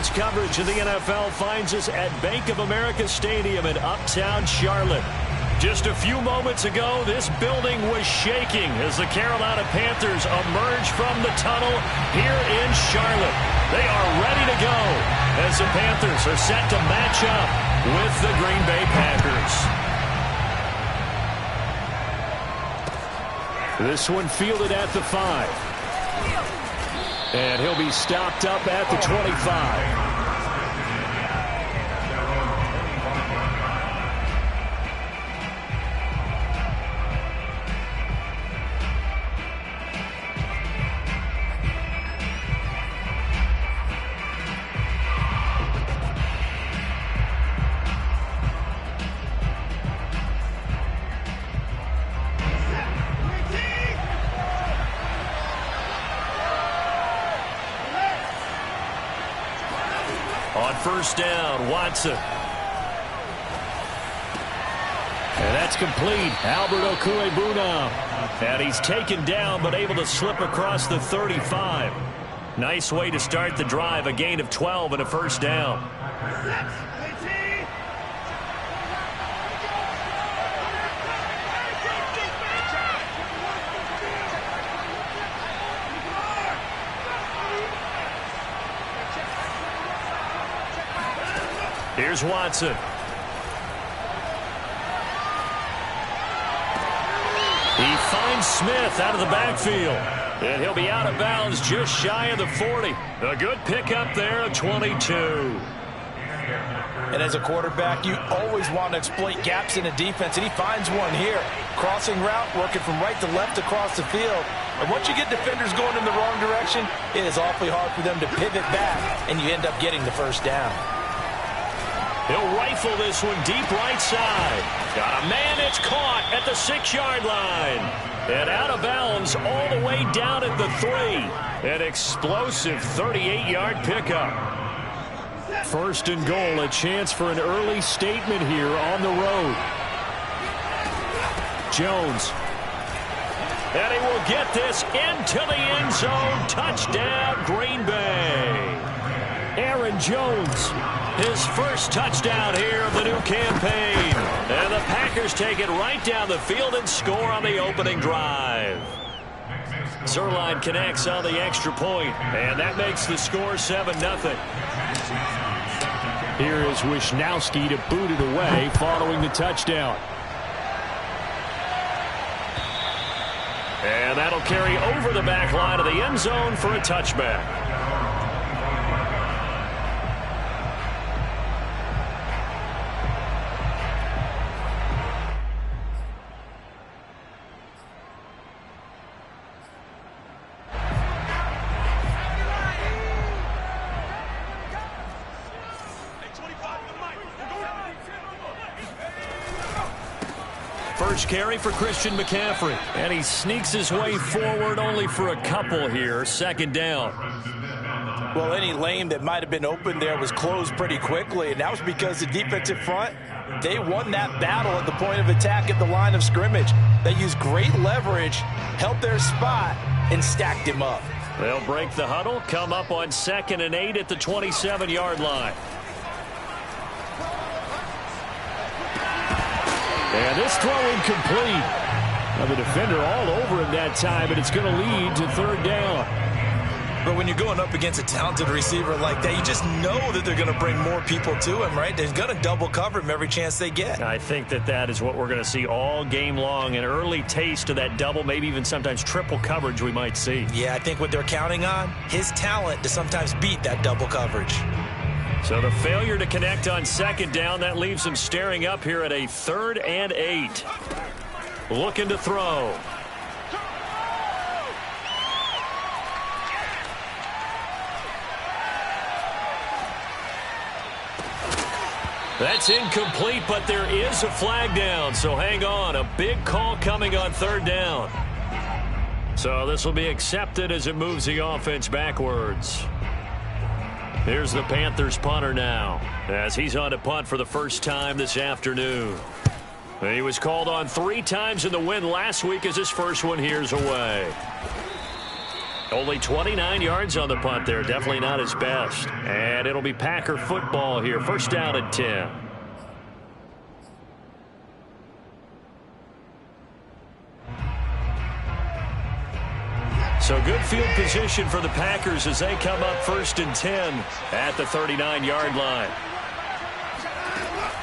sports coverage of the NFL finds us at Bank of America Stadium in Uptown Charlotte. Just a few moments ago, this building was shaking as the Carolina Panthers emerge from the tunnel here in Charlotte. They are ready to go as the Panthers are set to match up with the Green Bay Packers. This one fielded at the 5. And he'll be stopped up at the 25. On first down, Watson. And that's complete. Albert Okwuegbunam. And he's taken down but able to slip across the 35. Nice way to start the drive. A gain of 12 and a first down. Here's Watson. He finds Smith out of the backfield. And he'll be out of bounds just shy of the 40. A good pickup there at 22. And as a quarterback, you always want to exploit gaps in a defense, and he finds one here. Crossing route, working from right to left across the field. And once you get defenders going in the wrong direction, it is awfully hard for them to pivot back, and you end up getting the first down. He'll rifle this one deep right side. Got a man, it's caught at the 6-yard line. And out of bounds all the way down at the 3. An explosive 38-yard pickup. First and goal, a chance for an early statement here on the road. Jones. And he will get this into the end zone. Touchdown, Green Bay. Aaron Jones. His first touchdown here of the new campaign. And the Packers take it right down the field and score on the opening drive. Zerline connects on the extra point, and that makes the score 7-0. Here is Wisnowski to boot it away following the touchdown. And that'll carry over the back line of the end zone for a touchback. First carry for Christian McCaffrey. And he sneaks his way forward only for a couple here. Second down. Well, any lane that might have been open there was closed pretty quickly, and that was because the defensive front, they won that battle at the point of attack at the line of scrimmage. They used great leverage, held their spot, and stacked him up. They'll break the huddle, come up on 2nd and 8 at the 27-yard line. And this throw incomplete. Now the defender all over him that time, but it's going to lead to third down. But when you're going up against a talented receiver like that, you just know that they're going to bring more people to him, right? They're going to double cover him every chance they get. I think that is what we're going to see all game long. An early taste of that double, maybe even sometimes triple coverage we might see. Yeah, I think what they're counting on, his talent to sometimes beat that double coverage. So the failure to connect on second down, that leaves him staring up here at a 3rd and 8. Looking to throw. That's incomplete, but there is a flag down, so hang on. A big call coming on third down. So this will be accepted as it moves the offense backwards. Here's the Panthers punter now, as he's on to punt for the first time this afternoon. He was called on 3 times in the win last week, as his first one here's away. Only 29 yards on the punt there. Definitely not his best. And it'll be Packer football here. First down and 10. So good field position for the Packers as they come up first and 10 at the 39-yard line.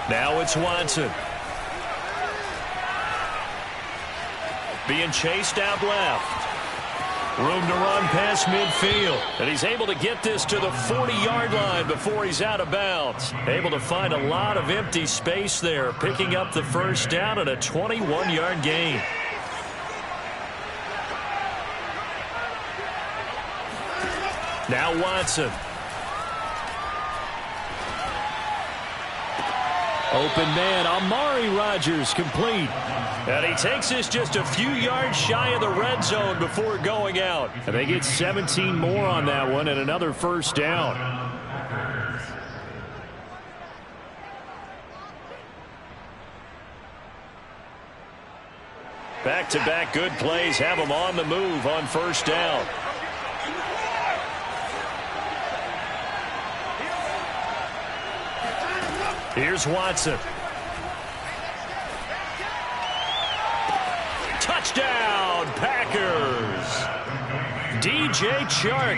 Now it's Watson. Being chased out left. Room to run past midfield. And he's able to get this to the 40-yard line before he's out of bounds. Able to find a lot of empty space there, picking up the first down and a 21-yard gain. Now Watson. Open man, Amari Rodgers complete. And he takes this just a few yards shy of the red zone before going out. And they get 17 more on that one and another first down. Back-to-back good plays have them on the move on first down. Here's Watson. Touchdown, Packers. DJ Chark,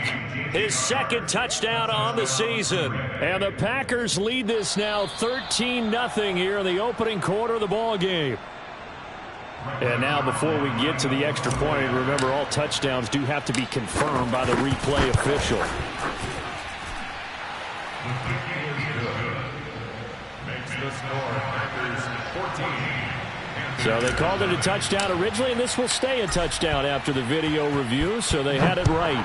his second touchdown on the season. And the Packers lead this now 13-0 here in the opening quarter of the ball game. And now before we get to the extra point, remember all touchdowns do have to be confirmed by the replay official. So they called it a touchdown originally, and this will stay a touchdown after the video review, so they had it right.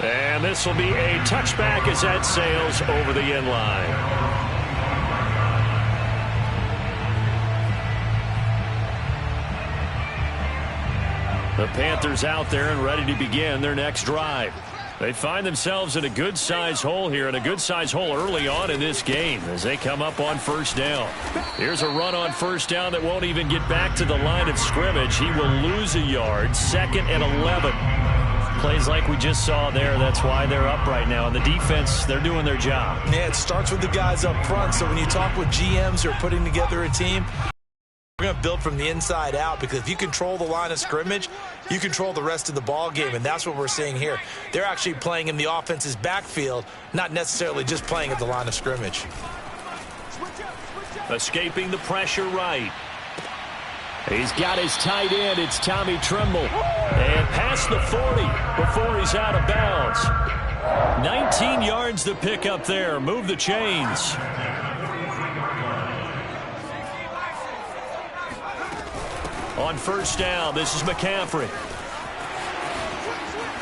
And this will be a touchback as that sails over the end line. The Panthers out there and ready to begin their next drive. They find themselves in a good-sized hole here, and a good-sized hole early on in this game as they come up on first down. Here's a run on first down that won't even get back to the line of scrimmage. He will lose a yard, second and 11. Plays like we just saw there. That's why they're up right now. And the defense, they're doing their job. Yeah, it starts with the guys up front. So when you talk with GMs who are putting together a team, we're going to build from the inside out, because if you control the line of scrimmage, you control the rest of the ball game, and that's what we're seeing here. They're actually playing in the offense's backfield, not necessarily just playing at the line of scrimmage. Escaping the pressure right. He's got his tight end. It's Tommy Tremble. And past the 40 before he's out of bounds. 19 yards to pick up there. Move the chains. On first down, this is McCaffrey.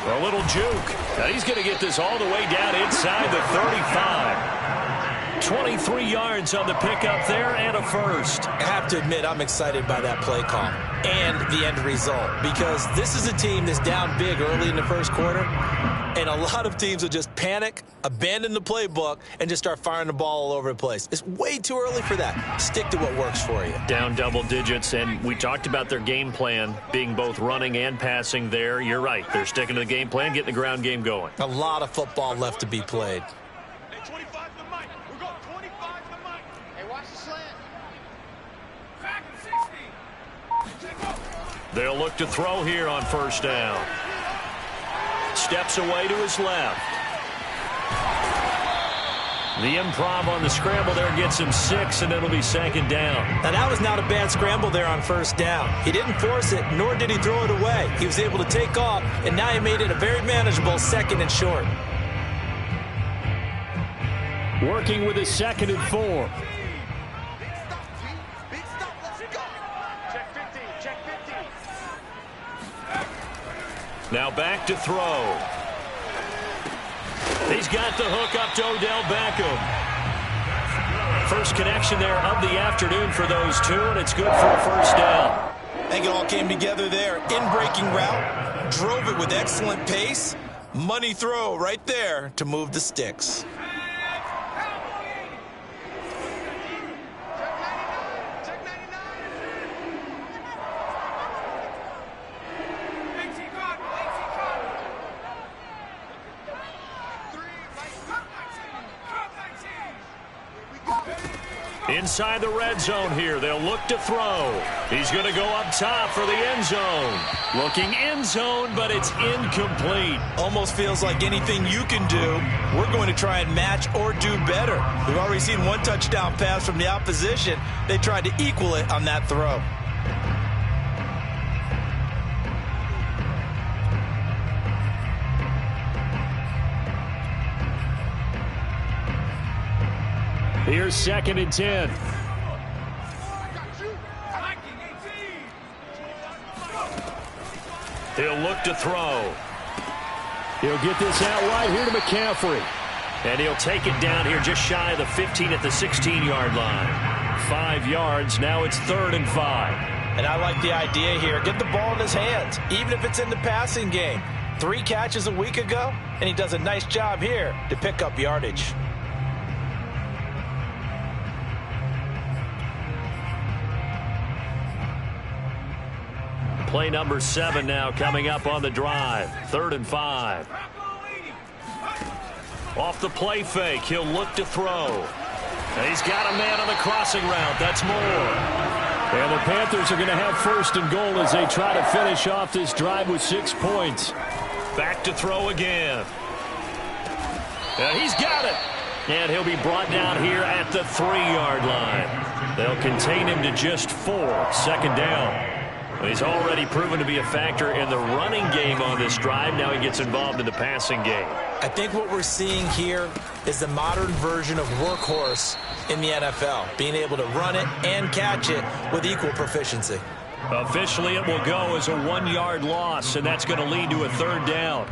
A little juke. Now he's going to get this all the way down inside the 35. 23 yards on the pickup there and a first. I have to admit, I'm excited by that play call and the end result, because this is a team that's down big early in the first quarter, and a lot of teams will just panic, abandon the playbook, and just start firing the ball all over the place. It's way too early for that. Stick to what works for you. Down double digits, and we talked about their game plan being both running and passing there. You're right. They're sticking to the game plan, getting the ground game going. A lot of football left to be played. They'll look to throw here on first down. Steps away to his left. The improv on the scramble there gets him 6, and it'll be second down. Now, that was not a bad scramble there on first down. He didn't force it, nor did he throw it away. He was able to take off, and now he made it a very manageable second and short. Working with his second and 4. Now back to throw. He's got the hook up to Odell Beckham. First connection there of the afternoon for those two, and it's good for a first down. I think it all came together there. In-breaking route, drove it with excellent pace. Money throw right there to move the sticks. Inside the red zone here. They'll look to throw. He's going to go up top for the end zone. Looking end zone, but it's incomplete. Almost feels like anything you can do, we're going to try and match or do better. We've already seen one touchdown pass from the opposition. They tried to equal it on that throw. Here's 2nd and 10. He'll look to throw. He'll get this out wide here to McCaffrey. And he'll take it down here just shy of the 15 at the 16-yard line. 5 yards. Now it's 3rd and 5. And I like the idea here. Get the ball in his hands, even if it's in the passing game. 3 catches a week ago, and he does a nice job here to pick up yardage. Play number 7 now coming up on the drive. 3rd and 5. Off the play fake, he'll look to throw. And he's got a man on the crossing route. That's more. And the Panthers are going to have 1st and goal as they try to finish off this drive with 6 points. Back to throw again. And he's got it. And he'll be brought down here at the 3-yard line. They'll contain him to just 4. 2nd down. He's already proven to be a factor in the running game on this drive. Now he gets involved in the passing game. I think what we're seeing here is the modern version of workhorse in the NFL, being able to run it and catch it with equal proficiency. Officially, it will go as a 1-yard loss, and that's going to lead to a 3rd down.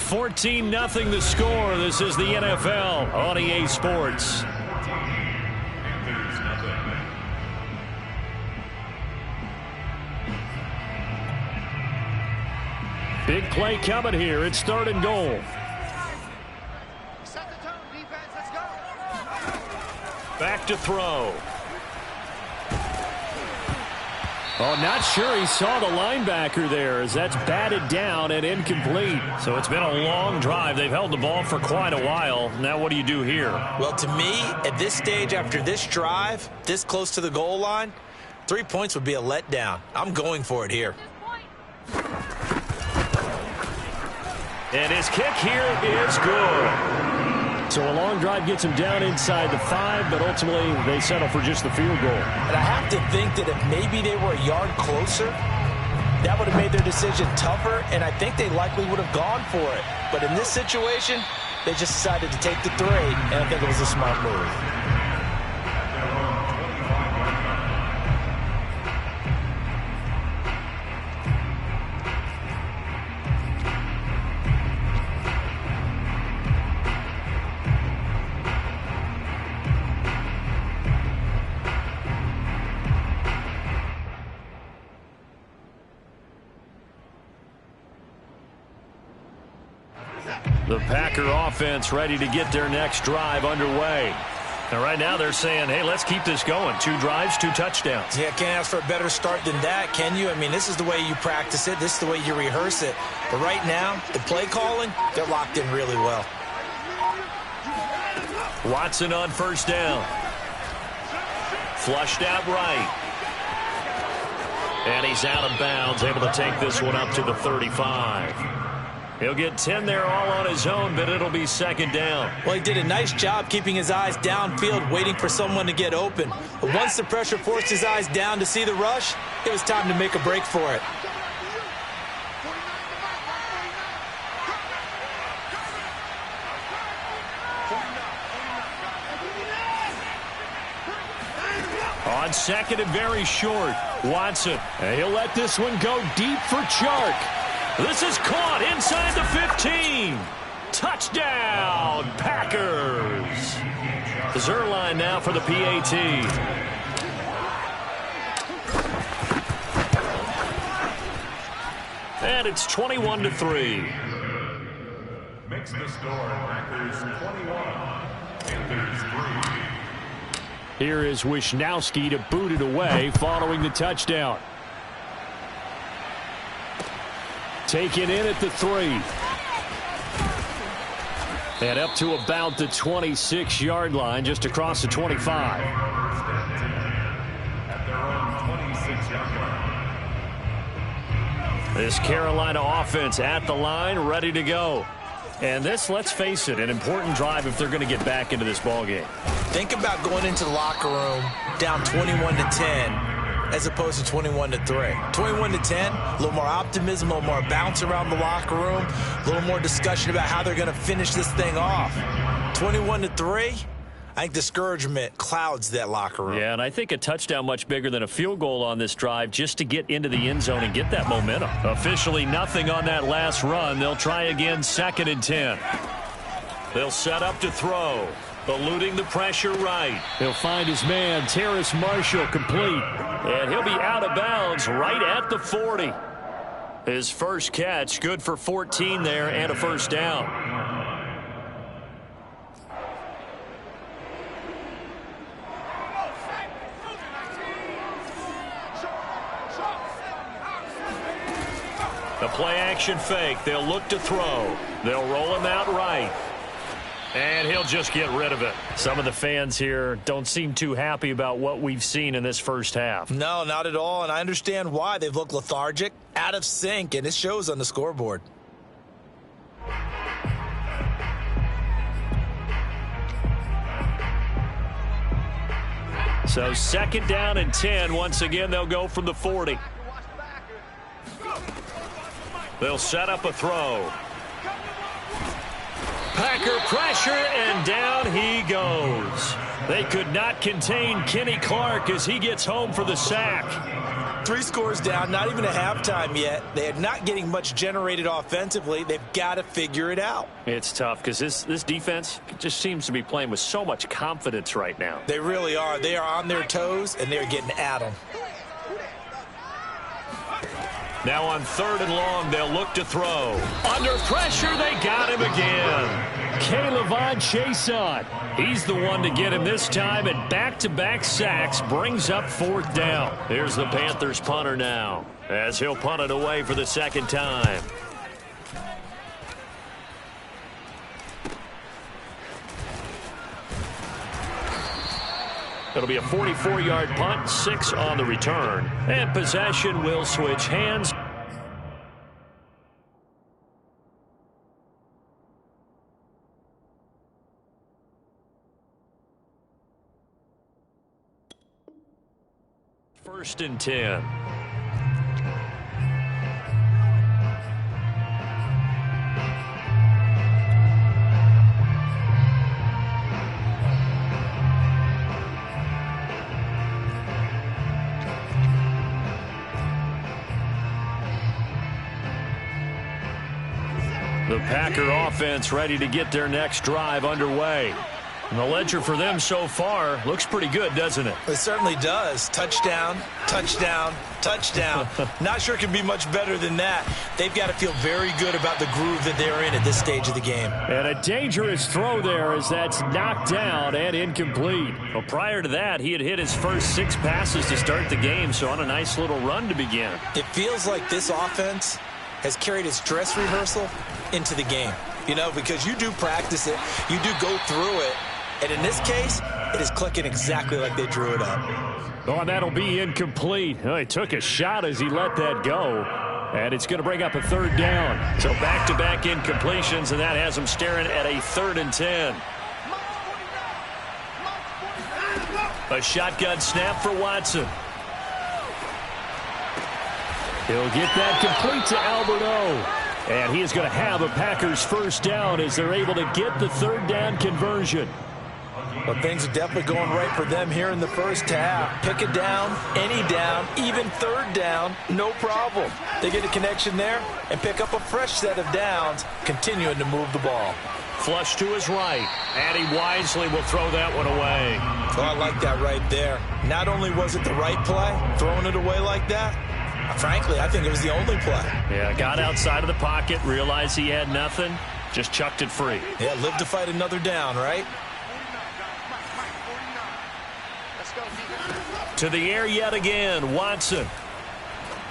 (14-0) the score. This is the NFL on EA Sports. Big play coming here. It's 3rd and goal. Set the tone, defense. Let's go. Back to throw. Oh, not sure he saw the linebacker there as that's batted down and incomplete. So it's been a long drive. They've held the ball for quite a while. Now what do you do here? Well, to me, at this stage after this drive, this close to the goal line, 3 points would be a letdown. I'm going for it here. And his kick here is good. So a long drive gets him down inside the 5, but ultimately they settle for just the field goal. And I have to think that if maybe they were a yard closer, that would have made their decision tougher, and I think they likely would have gone for it. But in this situation, they just decided to take the 3, and I think it was a smart move. The Packer offense ready to get their next drive underway. And right now they're saying, hey, let's keep this going. 2 drives, 2 touchdowns. Yeah, can't ask for a better start than that, can you? I mean, this is the way you practice it. This is the way you rehearse it. But right now, the play calling, they're locked in really well. Watson on 1st down. Flushed out right. And he's out of bounds, able to take this one up to the 35. He'll get 10 there all on his own, but it'll be 2nd down. Well, he did a nice job keeping his eyes downfield, waiting for someone to get open. But once the pressure forced his eyes down to see the rush, it was time to make a break for it. On 2nd and very short, Watson. And he'll let this one go deep for Chark. This is caught inside the 15. Touchdown, Packers. Zerline now for the PAT. And it's 21-3. Makes the score Packers 21, Panthers 3. Here is Wisnowski to boot it away following the touchdown. Taken in at the 3. And up to about the 26-yard line, just across the 25. At their own 26-yard line. This Carolina offense at the line, ready to go. And this, let's face it, an important drive if they're going to get back into this ballgame. Think about going into the locker room down 21-10 as opposed to 21-3. 21-10, a little more optimism, a little more bounce around the locker room, a little more discussion about how they're going to finish this thing off. 21-3, I think discouragement clouds that locker room. Yeah, and I think a touchdown much bigger than a field goal on this drive just to get into the end zone and get that momentum. Officially nothing on that last run. They'll try again, 2nd and 10. They'll set up to throw. Eluding the pressure right. He'll find his man, Terrace Marshall, complete. And he'll be out of bounds right at the 40. His first catch, good for 14 there and a first down. The play-action fake. They'll look to throw. They'll roll him out right. And he'll just get rid of it. Some of the fans here don't seem too happy about what we've seen in this first half. No, not at all, and I understand why. They've looked lethargic, out of sync, and it shows on the scoreboard. So 2nd down and 10. Once again, they'll go from the 40. They'll set up a throw. Packer pressure, and down he goes. They could not contain Kenny Clark as he gets home for the sack. 3 scores down, not even a halftime yet. They are not getting much generated offensively. They've got to figure it out. It's tough because this defense just seems to be playing with so much confidence right now. They really are. They are on their toes, and they're getting at them. Now on 3rd and long, they'll look to throw. Under pressure, they got him again. K'Lavon Chaisson. He's the one to get him this time, and back-to-back sacks brings up 4th down. Here's the Panthers punter now, as he'll punt it away for the 2nd time. It'll be a 44-yard punt, 6 on the return. And possession will switch hands. First and 10. The Packer offense ready to get their next drive underway. And the ledger for them so far looks pretty good, doesn't it? It certainly does. Touchdown, touchdown, touchdown. Not sure it can be much better than that. They've got to feel very good about the groove that they're in at this stage of the game. And a dangerous throw there as that's knocked down and incomplete. Well, prior to that, he had hit his first 6 passes to start the game, so on a nice little run to begin. It feels like this offense has carried its dress rehearsal into the game. You know, because you do practice it, you do go through it, and in this case, it is clicking exactly like they drew it up. Oh, that'll be incomplete. Oh, he took a shot as he let that go, and it's going to bring up a 3rd down. So back-to-back incompletions, and that has him staring at a 3rd and 10. A shotgun snap for Watson. He'll get that complete to Alberto. And he is going to have a Packers first down as they're able to get the 3rd down conversion. Well, things are definitely going right for them here in the first half. Pick a down, any down, even 3rd down, no problem. They get a connection there and pick up a fresh set of downs, continuing to move the ball. Flush to his right, and he wisely will throw that one away. Oh, I like that right there. Not only was it the right play, throwing it away like that, frankly, I think it was the only play. Yeah, got outside of the pocket, realized he had nothing, just chucked it free. Yeah, live to fight another down, right? To the air yet again, Watson.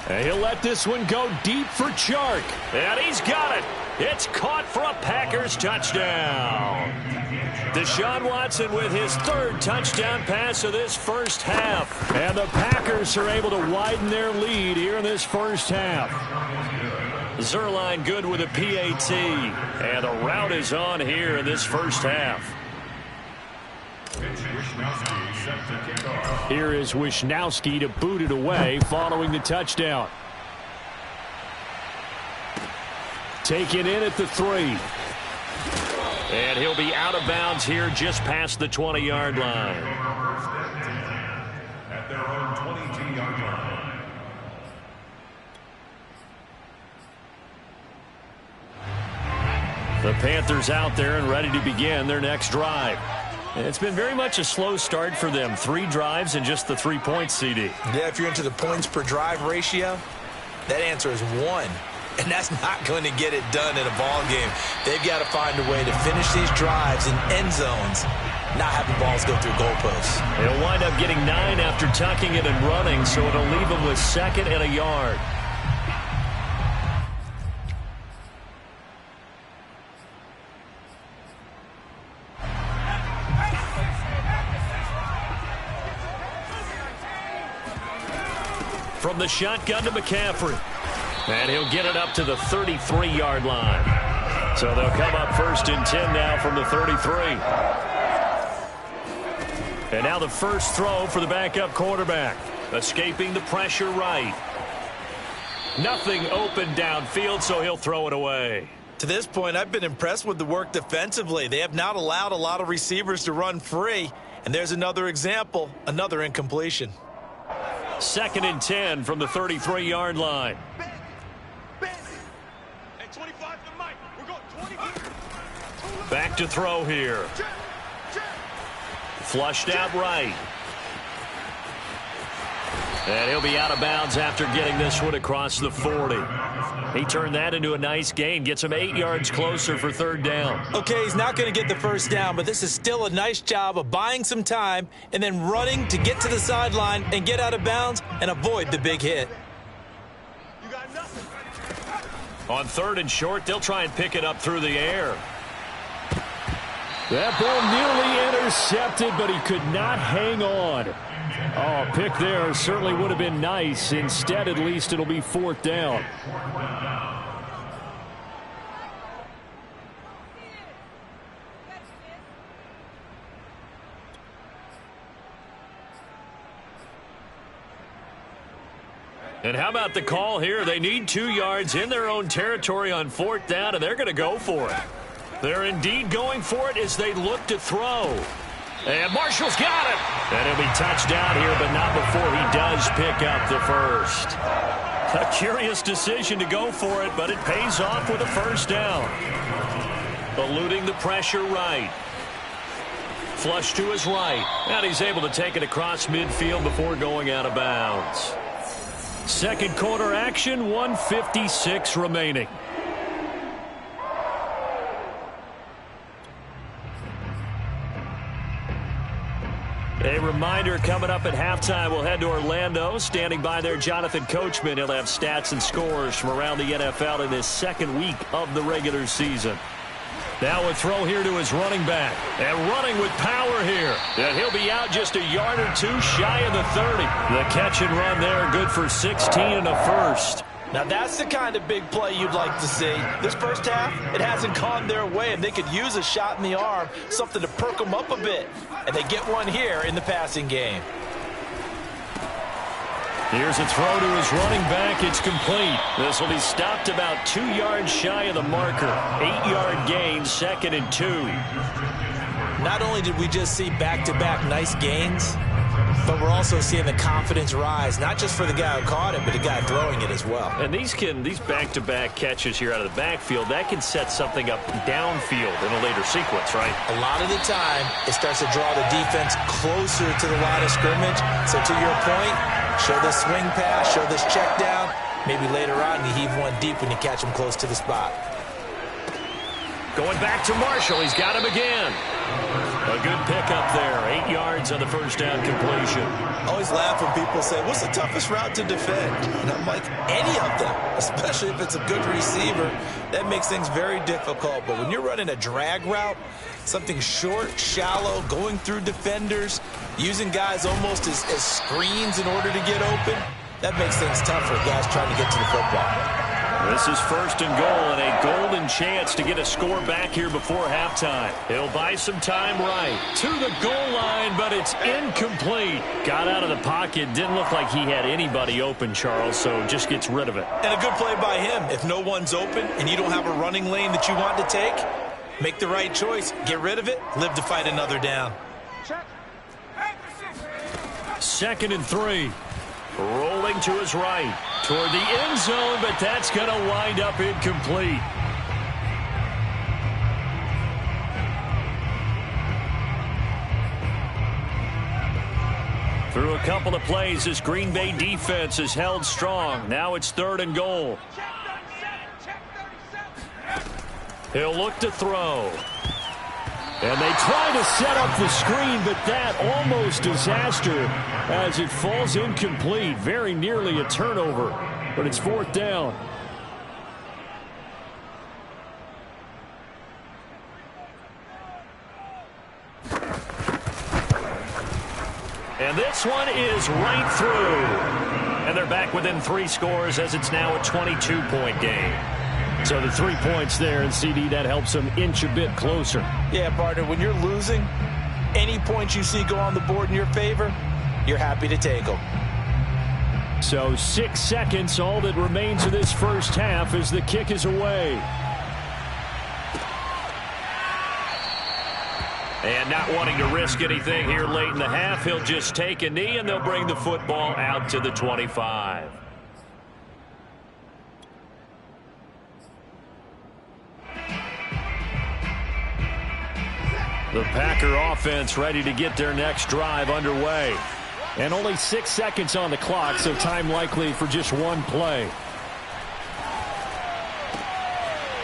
And he'll let this one go deep for Chark. And he's got it. It's caught for a Packers touchdown. Deshaun Watson with his third touchdown pass of this first half. And the Packers are able to widen their lead here in this first half. Zerline good with a PAT. And a rout is on here in this first half. Here is Wishnowski to boot it away following the touchdown. Taken in at the 3. And he'll be out of bounds here just past the 20-yard line. At their own 22-yard line. The Panthers out there and ready to begin their next drive. It's been very much a slow start for them. 3 drives and just the 3 points, CD. Yeah, if you're into the points per drive ratio, that answer is 1. And that's not going to get it done in a ball game. They've got to find a way to finish these drives in end zones, not having balls go through goalposts. He'll wind up getting 9 after tucking it and running, so it'll leave him with 2nd and a yard. From the shotgun to McCaffrey. And he'll get it up to the 33-yard line. So they'll come up 1st and 10 now from the 33. And now the first throw for the backup quarterback. Escaping the pressure right. Nothing open downfield, so he'll throw it away. To this point, I've been impressed with the work defensively. They have not allowed a lot of receivers to run free. And there's another example, another incompletion. 2nd and 10 from the 33-yard line. Back to throw here. Flushed out right. And he'll be out of bounds after getting this one across the 40. He turned that into a nice gain. Gets him 8 yards closer for 3rd down. Okay, he's not going to get the first down, but this is still a nice job of buying some time and then running to get to the sideline and get out of bounds and avoid the big hit. On 3rd and short, they'll try and pick it up through the air. That ball nearly intercepted, but he could not hang on. Oh, pick there certainly would have been nice. Instead, at least it'll be 4th down. And how about the call here? They need 2 yards in their own territory on 4th down, and they're going to go for it. They're indeed going for it as they look to throw. And Marshall's got it. And he'll be touched down here, but not before he does pick up the first. A curious decision to go for it, but it pays off with a 1st down. Eluding the pressure right. Flush to his right. And he's able to take it across midfield before going out of bounds. 2nd quarter action, 1:56 remaining. A reminder coming up at halftime, we'll head to Orlando. Standing by there, Jonathan Coachman. He'll have stats and scores from around the NFL in this 2nd week of the regular season. Now a throw here to his running back. And running with power here. And he'll be out just a yard or 2 shy of the 30. The catch and run there, good for 16 and a first. Now that's the kind of big play you'd like to see. This first half, it hasn't gone their way, and they could use a shot in the arm, something to perk them up a bit. And they get one here in the passing game. Here's a throw to his running back. It's complete. This will be stopped about 2 yards shy of the marker. 8-yard gain, 2nd and 2. Not only did we just see back-to-back nice gains, but we're also seeing the confidence rise, not just for the guy who caught it, but the guy throwing it as well. And these back-to-back catches here out of the backfield, that can set something up downfield in a later sequence, right? A lot of the time, it starts to draw the defense closer to the line of scrimmage. So to your point, show this swing pass, show this check down. Maybe later on you heave one deep when you catch them close to the spot. Going back to Marshall. He's got him again. A good pickup there. 8 yards on the first down completion. I always laugh when people say, what's the toughest route to defend? And I'm like, any of them, especially if it's a good receiver. That makes things very difficult. But when you're running a drag route, something short, shallow, going through defenders, using guys almost as screens in order to get open, that makes things tough for guys trying to get to the football. This is first and goal and a golden chance to get a score back here before halftime. He'll buy some time right to the goal line, but it's incomplete. Got out of the pocket. Didn't look like he had anybody open, Charles, so just gets rid of it. And a good play by him. If no one's open and you don't have a running lane that you want to take, make the right choice. Get rid of it. Live to fight another down. 2nd and 3. Rolling to his right toward the end zone, but that's going to wind up incomplete. Through a couple of plays, this Green Bay defense is held strong. Now it's 3rd and goal. He'll look to throw. And they try to set up the screen, but that almost disaster as it falls incomplete. Very nearly a turnover, but it's 4th down. And this one is right through. And they're back within 3 scores as it's now a 22-point game. So the 3 points there, and CD, that helps them inch a bit closer. Yeah, partner, when you're losing, any points you see go on the board in your favor, you're happy to take them. So 6 seconds, all that remains of this first half as the kick is away. And not wanting to risk anything here late in the half, he'll just take a knee, and they'll bring the football out to the 25. The Packer offense ready to get their next drive underway. And only 6 seconds on the clock, so time likely for just one play.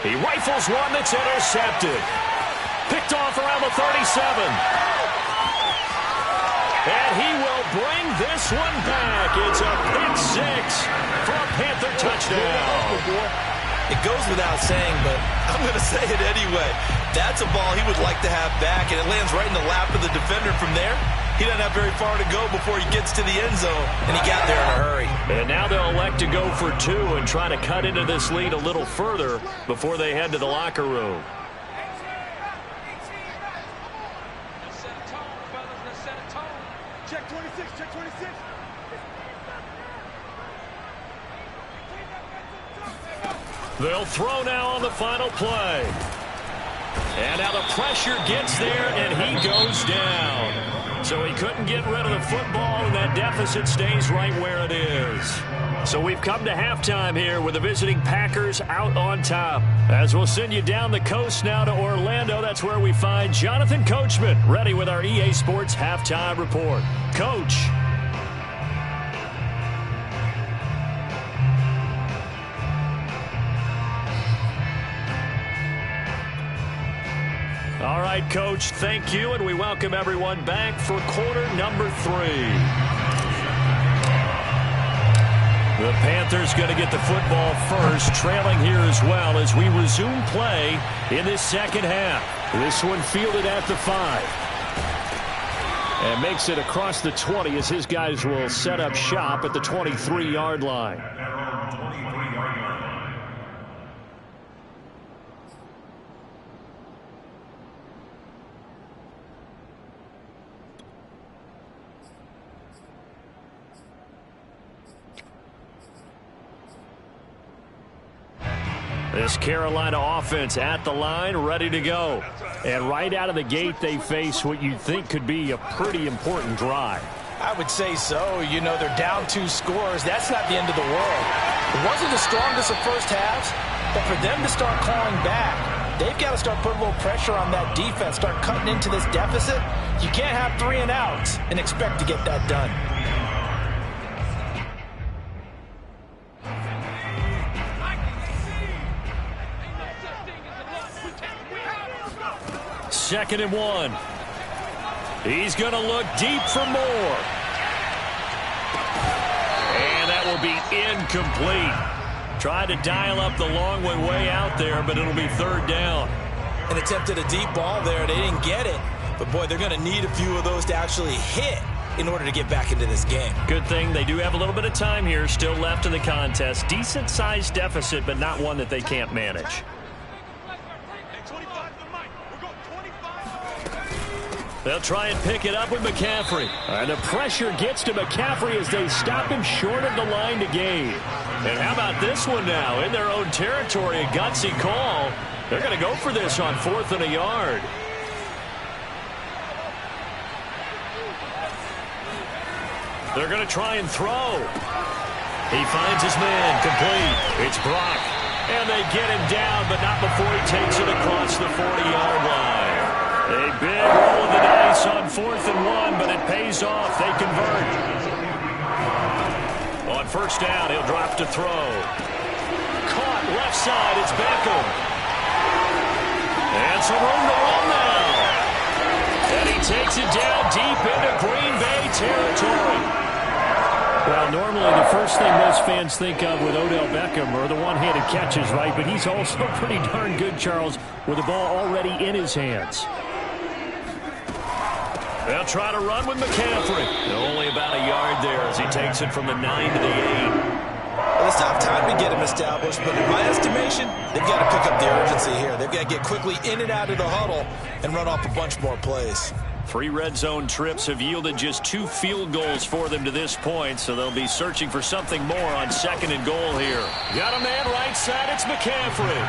He rifles one that's intercepted. Picked off around the 37. And he will bring this one back. It's a pick 6 for a Panther touchdown. It goes without saying, but I'm going to say it anyway. That's a ball he would like to have back, and it lands right in the lap of the defender from there. He doesn't have very far to go before he gets to the end zone, and he got there in a hurry. And now they'll elect to go for 2 and try to cut into this lead a little further before they head to the locker room. Check 26, check 26. They'll throw now on the final play. And now the pressure gets there, and he goes down. So he couldn't get rid of the football, and that deficit stays right where it is. So we've come to halftime here with the visiting Packers out on top. As we'll send you down the coast now to Orlando, that's where we find Jonathan Coachman, ready with our EA Sports Halftime Report. Coach. All right, Coach, thank you, and we welcome everyone back for quarter number 3. The Panthers going to get the football first, trailing here as well as we resume play in this second half. This one fielded at the 5. And makes it across the 20 as his guys will set up shop at the 23-yard line. This Carolina offense at the line, ready to go. And right out of the gate, they face what you'd think could be a pretty important drive. I would say so. You know, they're down 2 scores. That's not the end of the world. It wasn't the strongest of first halves, but for them to start clawing back, they've got to start putting a little pressure on that defense, start cutting into this deficit. You can't have 3 and outs and expect to get that done. 2nd and 1. He's going to look deep for more. And that will be incomplete. Tried to dial up the long way out there, but it'll be 3rd down. And attempted a deep ball there. They didn't get it. But, boy, they're going to need a few of those to actually hit in order to get back into this game. Good thing they do have a little bit of time here still left in the contest. Decent-sized deficit, but not one that they can't manage. They'll try and pick it up with McCaffrey. And the pressure gets to McCaffrey as they stop him short of the line to gain. And how about this one now? In their own territory, a gutsy call. They're going to go for this on 4th and a yard. They're going to try and throw. He finds his man, complete. It's Brock. And they get him down, but not before he takes it across the 40-yard line. A big roll of the dice on 4th and 1, but it pays off. They convert. On 1st down, he'll drop to throw. Caught left side. It's Beckham. And some room to run now. And he takes it down deep into Green Bay territory. Well, normally the first thing most fans think of with Odell Beckham are the one-handed catches, right? But he's also pretty darn good, Charles, with the ball already in his hands. They'll try to run with McCaffrey. Only about a yard there as he takes it from the 9 to the 8. Well, it's not time to get him established, but in my estimation, they've got to pick up the urgency here. They've got to get quickly in and out of the huddle and run off a bunch more plays. 3 red zone trips have yielded just 2 field goals for them to this point, so they'll be searching for something more on 2nd and goal here. Got a man right side, it's McCaffrey.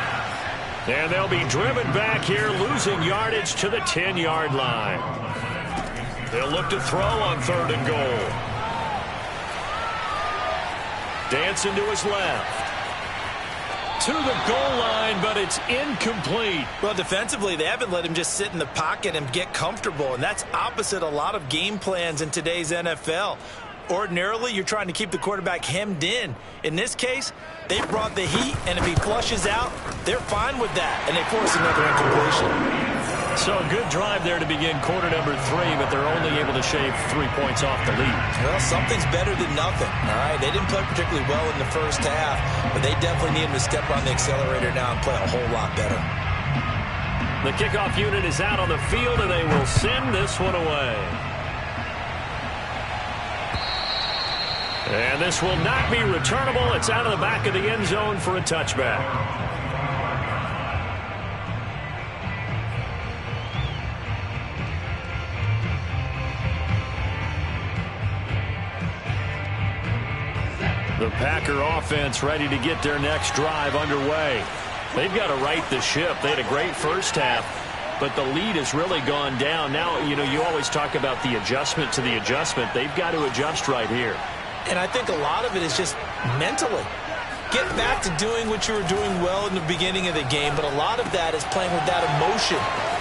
And they'll be driven back here, losing yardage to the 10-yard line. They'll look to throw on 3rd and goal. Dancing to his left. To the goal line, but it's incomplete. Well, defensively, they haven't let him just sit in the pocket and get comfortable, and that's opposite a lot of game plans in today's NFL. Ordinarily, you're trying to keep the quarterback hemmed in. In this case, they brought the heat, and if he flushes out, they're fine with that, and they force another incompletion. So a good drive there to begin quarter number 3, but they're only able to shave 3 points off the lead. Well, something's better than nothing, all right? They didn't play particularly well in the first half, but they definitely need him to step on the accelerator now and play a whole lot better. The kickoff unit is out on the field, and they will send this one away. And this will not be returnable. It's out of the back of the end zone for a touchback. The Packer offense ready to get their next drive underway. They've got to right the ship. They had a great first half, but the lead has really gone down. Now, you know, you always talk about the adjustment to the adjustment. They've got to adjust right here. And I think a lot of it is just mentally. Get back to doing what you were doing well in the beginning of the game, but a lot of that is playing with that emotion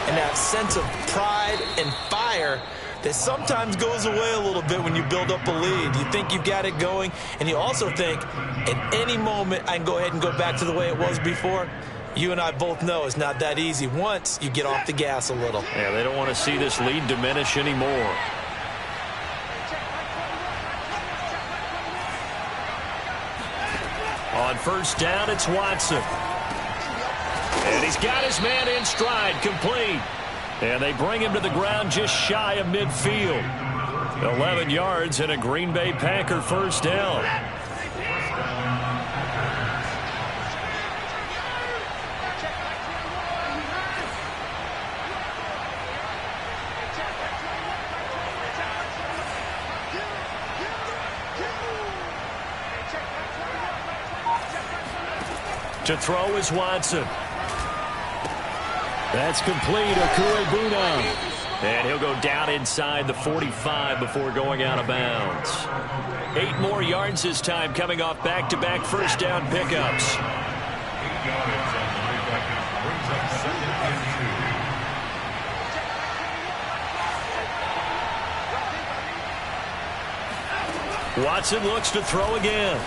and that sense of pride and fire that sometimes goes away a little bit when you build up a lead. You think you've got it going, and you also think at any moment I can go ahead and go back to the way it was before. You and I both know it's not that easy once you get off the gas a little. Yeah, they don't want to see this lead diminish anymore. On 1st down, it's Watson. And he's got his man in stride, complete. And they bring him to the ground just shy of midfield. 11 yards and a Green Bay Packer 1st down. To throw is Watson. That's complete. Okuegbuna. And he'll go down inside the 45 before going out of bounds. 8 more yards this time, coming off back-to-back 1st down pickups. Watson looks to throw again.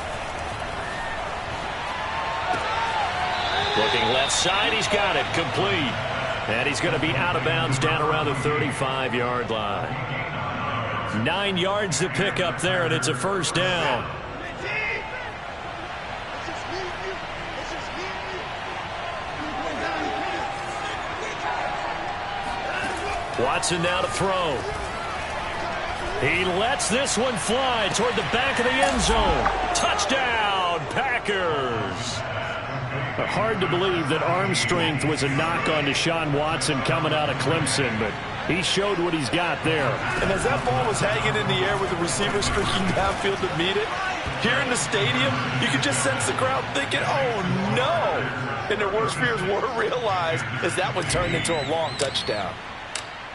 Looking left side, he's got it, complete. And he's going to be out of bounds down around the 35-yard line. 9 yards to pick up there, and it's a first down. Watson now to throw. He lets this one fly toward the back of the end zone. Touchdown, Packers. Hard to believe that arm strength was a knock on Deshaun Watson coming out of Clemson, but he showed what he's got there. And as that ball was hanging in the air with the receiver streaking downfield to meet it, here in the stadium, you could just sense the crowd thinking, oh, no. And their worst fears were realized as that one turned into a long touchdown.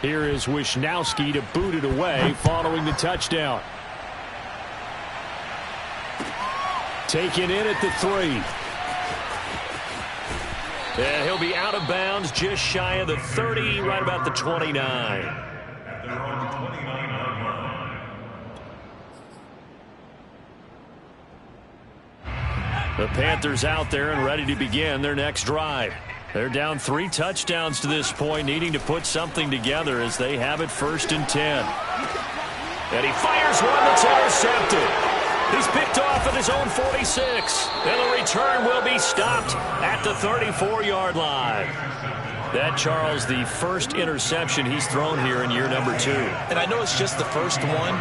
Here is Wisnowski to boot it away following the touchdown. Taken in at the 3. And he'll be out of bounds just shy of the 30, right about the 29. They're on the 29-yard line. The Panthers out there and ready to begin their next drive. They're down 3 touchdowns to this point, needing to put something together as they have it 1st and 10. And he fires one that's intercepted. He's picked off at his own 46. And the return will be stopped at the 34-yard line. That, Charles, the first interception he's thrown here in year number 2. And I know it's just the first one,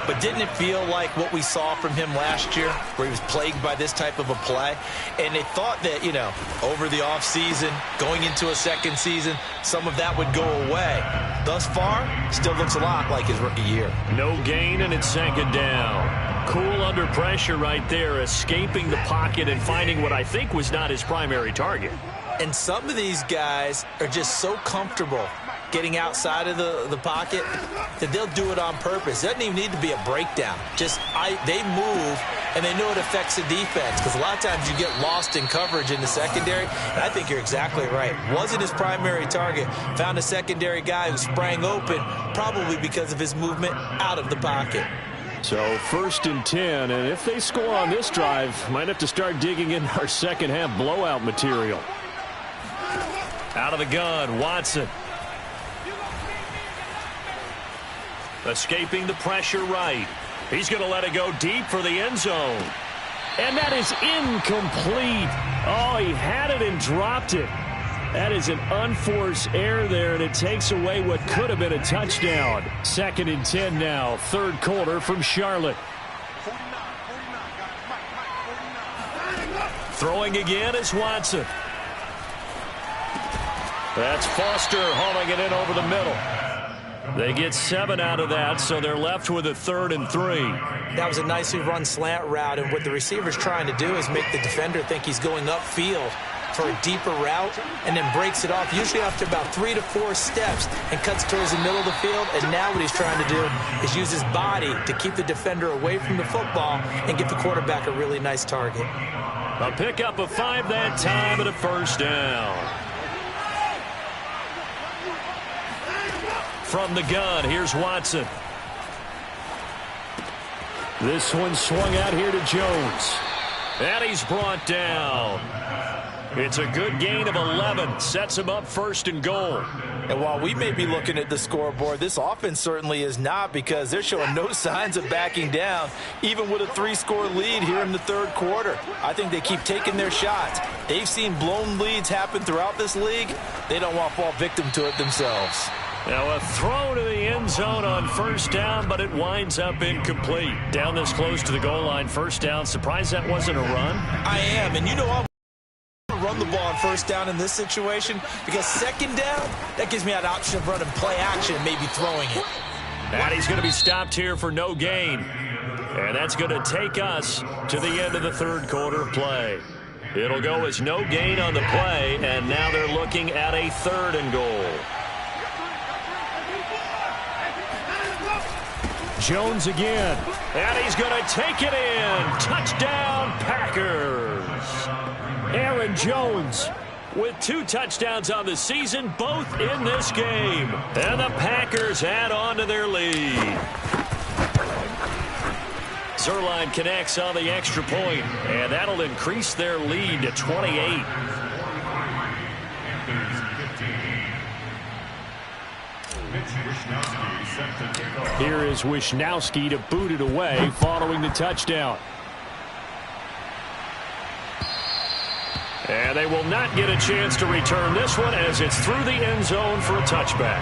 but didn't it feel like what we saw from him last year, where he was plagued by this type of a play? And they thought that, you know, over the offseason, going into a second season, some of that would go away. Thus far, still looks a lot like his rookie year. No gain, and it's 2nd down. Cool under pressure right there, escaping the pocket and finding what I think was not his primary target. And some of these guys are just so comfortable getting outside of the pocket that they'll do it on purpose. It doesn't even need to be a breakdown. Just they move, and they know it affects the defense, because a lot of times you get lost in coverage in the secondary. And I think you're exactly right. Wasn't his primary target. Found a secondary guy who sprang open, probably because of his movement out of the pocket. So 1st and 10, and if they score on this drive, might have to start digging in our second half blowout material. Out of the gun, Watson. Escaping the pressure right. He's going to let it go deep for the end zone. And that is incomplete. Oh, he had it and dropped it. That is an unforced error there, and it takes away what could have been a touchdown. 2nd and 10 now, 3rd quarter from Charlotte. Throwing again is Watson. That's Foster hauling it in over the middle. They get 7 out of that, so they're left with a 3rd and 3. That was a nicely run slant route, and what the receiver's trying to do is make the defender think he's going upfield for a deeper route, and then breaks it off, usually after about 3 to 4 steps, and cuts towards the middle of the field. And now what he's trying to do is use his body to keep the defender away from the football and give the quarterback a really nice target. A pickup of 5 that time and a 1st down. From the gun, here's Watson. This one swung out here to Jones. And he's brought down. It's a good gain of 11. Sets him up 1st and goal. And while we may be looking at the scoreboard, this offense certainly is not, because they're showing no signs of backing down, even with a 3-score lead here in the 3rd quarter. I think they keep taking their shots. They've seen blown leads happen throughout this league. They don't want to fall victim to it themselves. Now a throw to the end zone on 1st down, but it winds up incomplete. Down this close to the goal line, 1st down. Surprised that wasn't a run? I am, and you know I'm going to run the ball on 1st down in this situation, because 2nd down, that gives me an option of running play action and maybe throwing it. And he's going to be stopped here for no gain. And that's going to take us to the end of the 3rd quarter of play. It'll go as no gain on the play, and now they're looking at a 3rd and goal. Jones again, and he's going to take it in. Touchdown, Packers. Aaron Jones with 2 touchdowns on the season, both in this game. And the Packers add on to their lead. Zerline connects on the extra point, and that'll increase their lead to 28. Here is Wisnowski to boot it away following the touchdown. And they will not get a chance to return this one as it's through the end zone for a touchback.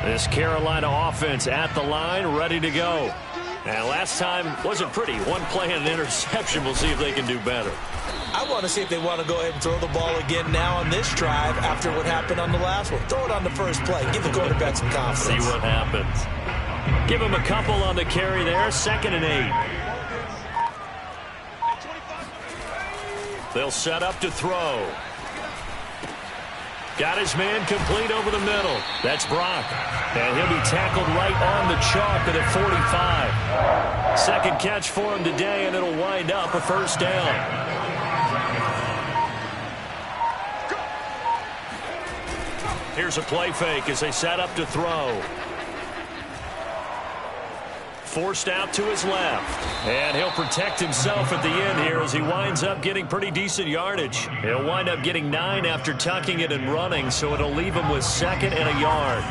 This Carolina offense at the line, ready to go. And last time wasn't pretty. One play and an interception. We'll see if they can do better. I want to see if they want to go ahead and throw the ball again now on this drive after what happened on the last one. Throw it on the first play. Give the quarterback some confidence. See what happens. Give him a couple on the carry there. 2nd and 8. They'll set up to throw. Got his man complete over the middle. That's Brock. And he'll be tackled right on the chalk at the 45. Second catch for him today, and it'll wind up a first down. Here's a play fake as they set up to throw. Forced out to his left. And he'll protect himself at the end here as he winds up getting pretty decent yardage. He'll wind up getting 9 after tucking it and running, so it'll leave him with 2nd and a yard.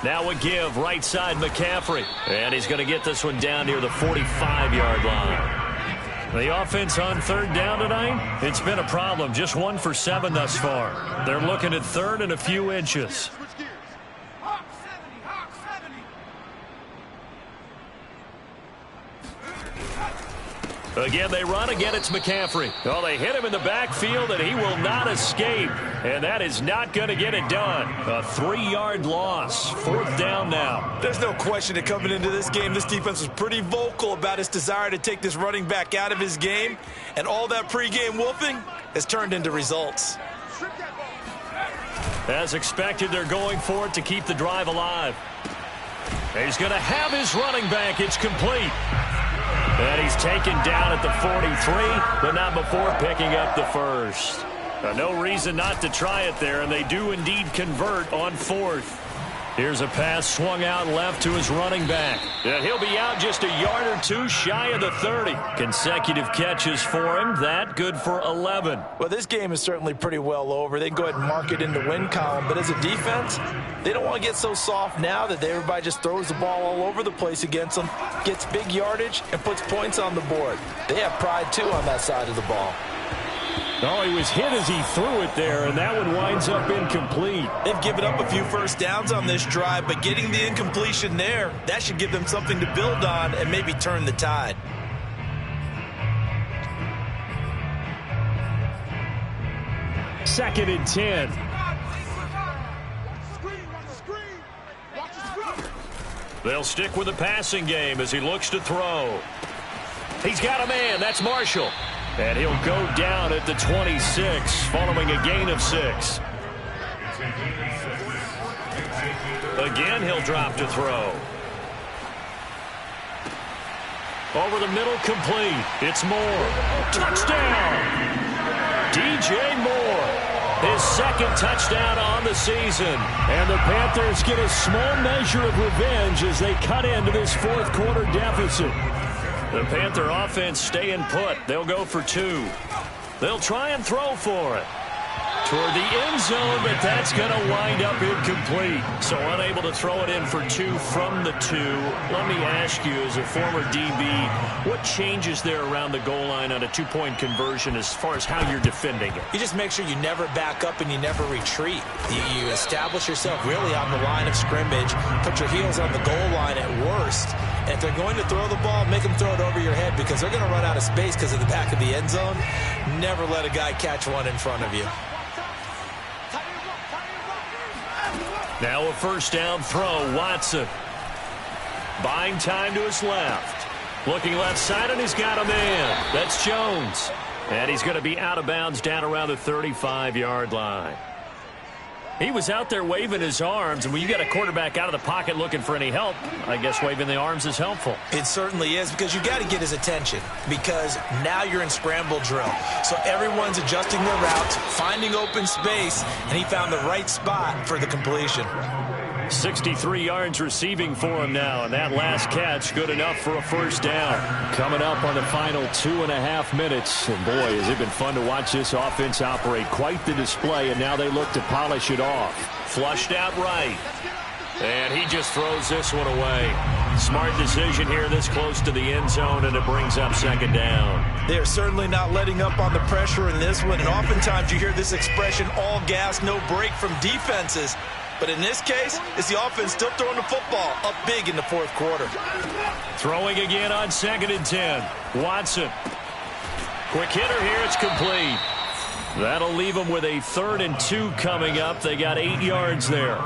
Now a give, right side McCaffrey. And he's going to get this one down near the 45-yard line. The offense on 3rd down tonight, it's been a problem. Just 1 for 7 thus far. They're looking at 3rd and a few inches. Again, they run. Again, it's McCaffrey. Oh, they hit him in the backfield, and he will not escape. And that is not going to get it done. A 3-yard loss. 4th down now. There's no question that coming into this game, this defense was pretty vocal about its desire to take this running back out of his game. And all that pregame wolfing has turned into results. As expected, they're going for it to keep the drive alive. He's going to have his running back. It's complete. And he's taken down at the 43, but not before picking up the first. No reason not to try it there, and they do indeed convert on 4th. Here's a pass swung out left to his running back. And he'll be out just a yard or 2 shy of the 30. Consecutive catches for him. That good for 11. Well, this game is certainly pretty well over. They can go ahead and mark it in the win column. But as a defense, they don't want to get so soft now that everybody just throws the ball all over the place against them, gets big yardage, and puts points on the board. They have pride, too, on that side of the ball. Oh, he was hit as he threw it there, and that one winds up incomplete. They've given up a few first downs on this drive, but getting the incompletion there, that should give them something to build on and maybe turn the tide. Second and 10. They'll stick with the passing game as he looks to throw. He's got a man. That's Marshall. And he'll go down at the 26 following a gain of 6. Again, he'll drop to throw. Over the middle, complete. It's Moore. Touchdown! DJ Moore. His 2nd touchdown on the season. And the Panthers get a small measure of revenge as they cut into this 4th quarter deficit. The Panther offense staying put. They'll go for 2. They'll try and throw for it. Toward the end zone, but that's going to wind up incomplete. So unable to throw it in for 2 from the 2. Let me ask you, as a former DB, what changes there around the goal line on a 2-point conversion as far as how you're defending it? You just make sure you never back up and you never retreat. You establish yourself really on the line of scrimmage, put your heels on the goal line at worst. And if they're going to throw the ball, make them throw it over your head because they're going to run out of space because of the back of the end zone. Never let a guy catch one in front of you. Now a first down throw, Watson. Buying time to his left. Looking left side, and he's got a man. That's Jones. And he's going to be out of bounds down around the 35-yard line. He was out there waving his arms, and when you got a quarterback out of the pocket looking for any help, I guess waving the arms is helpful. It certainly is, because you got to get his attention, because now you're in scramble drill. So everyone's adjusting their routes, finding open space, and he found the right spot for the completion. 63 yards receiving for him now, and that last catch good enough for a first down. Coming up on the final 2.5 minutes, and boy, has it been fun to watch this offense operate. Quite the display, and now they look to polish it off. Flushed out right, and he just throws this one away. Smart decision here this close to the end zone, and it brings up second down. They're certainly not letting up on the pressure in this one, and oftentimes you hear this expression, all gas, no break from defenses. But in this case, it's the offense still throwing the football up big in the fourth quarter. Throwing again on 2nd and 10. Watson. Quick hitter here. It's complete. That'll leave them with a 3rd and 2 coming up. They got 8 yards there.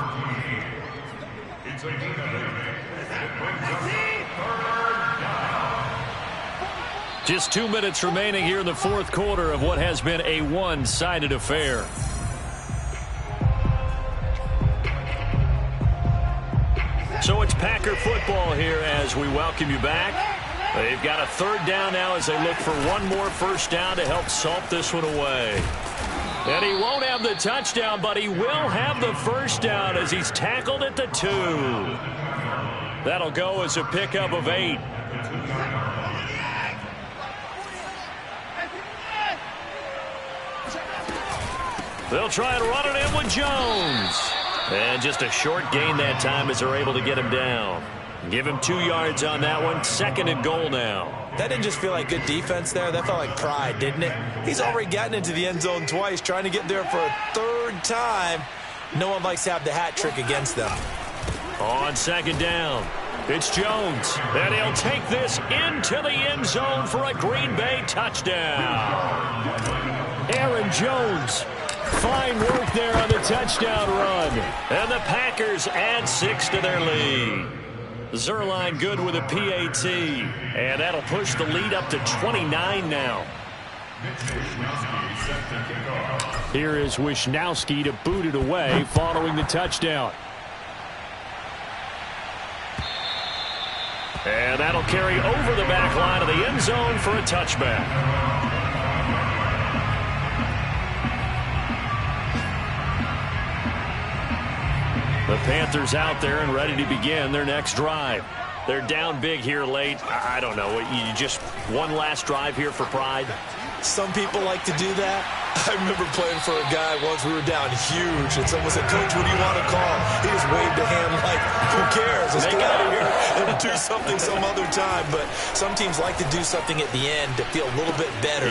Just 2 minutes remaining here in the fourth quarter of what has been a one-sided affair. So it's Packer football here as we welcome you back. They've got a 3rd down now as they look for one more first down to help salt this one away. And he won't have the touchdown, but he will have the first down as he's tackled at the 2. That'll go as a pickup of 8. They'll try and run it in with Jones. And just a short gain that time as they're able to get him down. Give him 2 yards on that one. 2nd and goal now. That didn't just feel like good defense there. That felt like pride, didn't it? He's already gotten into the end zone twice, trying to get there for a 3rd time. No one likes to have the hat trick against them. On 2nd down, it's Jones. And he'll take this into the end zone for a Green Bay touchdown. Aaron Jones. Fine work there on the touchdown run. And the Packers add 6 to their lead. Zerline good with a PAT. And that'll push the lead up to 29 now. Here is Wishnowski to boot it away following the touchdown. And that'll carry over the back line of the end zone for a touchback. The Panthers out there and ready to begin their next drive. They're down big here late. I don't know. You just one last drive here for pride? Some people like to do that. I remember playing for a guy once. We were down huge, and someone said, "Coach, what do you want to call?" He just waved a hand like, "Who cares? Let's get out of here and do something some other time." But some teams like to do something at the end to feel a little bit better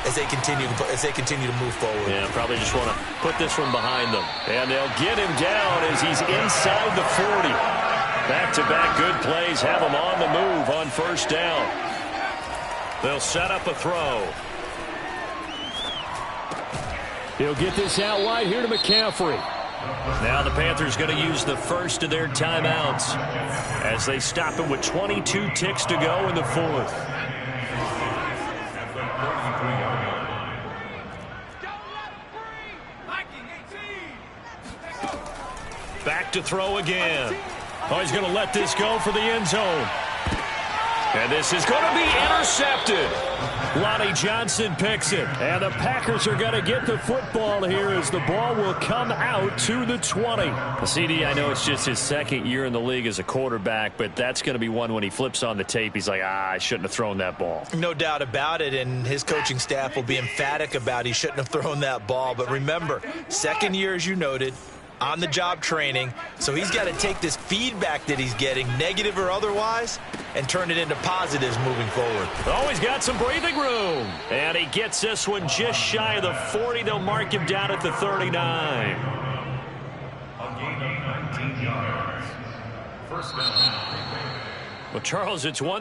as they continue to move forward. Yeah, probably just want to put this one behind them. And they'll get him down as he's inside the 40. Back-to-back good plays have him on the move on first down. They'll set up a throw. He'll get this out wide here to McCaffrey. Now the Panthers going to use the first of their timeouts as they stop him with 22 ticks to go in the fourth. Back to throw again. Oh, he's going to let this go for the end zone. And this is going to be intercepted. Lonnie Johnson picks it. And the Packers are going to get the football here as the ball will come out to the 20. CD, I know it's just his 2nd year in the league as a quarterback, but that's going to be one when he flips on the tape, he's like, I shouldn't have thrown that ball. No doubt about it, and his coaching staff will be emphatic about he shouldn't have thrown that ball. But remember, 2nd year, as you noted, on-the-job training, so he's got to take this feedback that he's getting, negative or otherwise, and turn it into positives moving forward. Oh, he's got some breathing room. And he gets this one just shy of the 40. They'll mark him down at the 39. A gain of 19 yards. First down. Well, Charles, it's one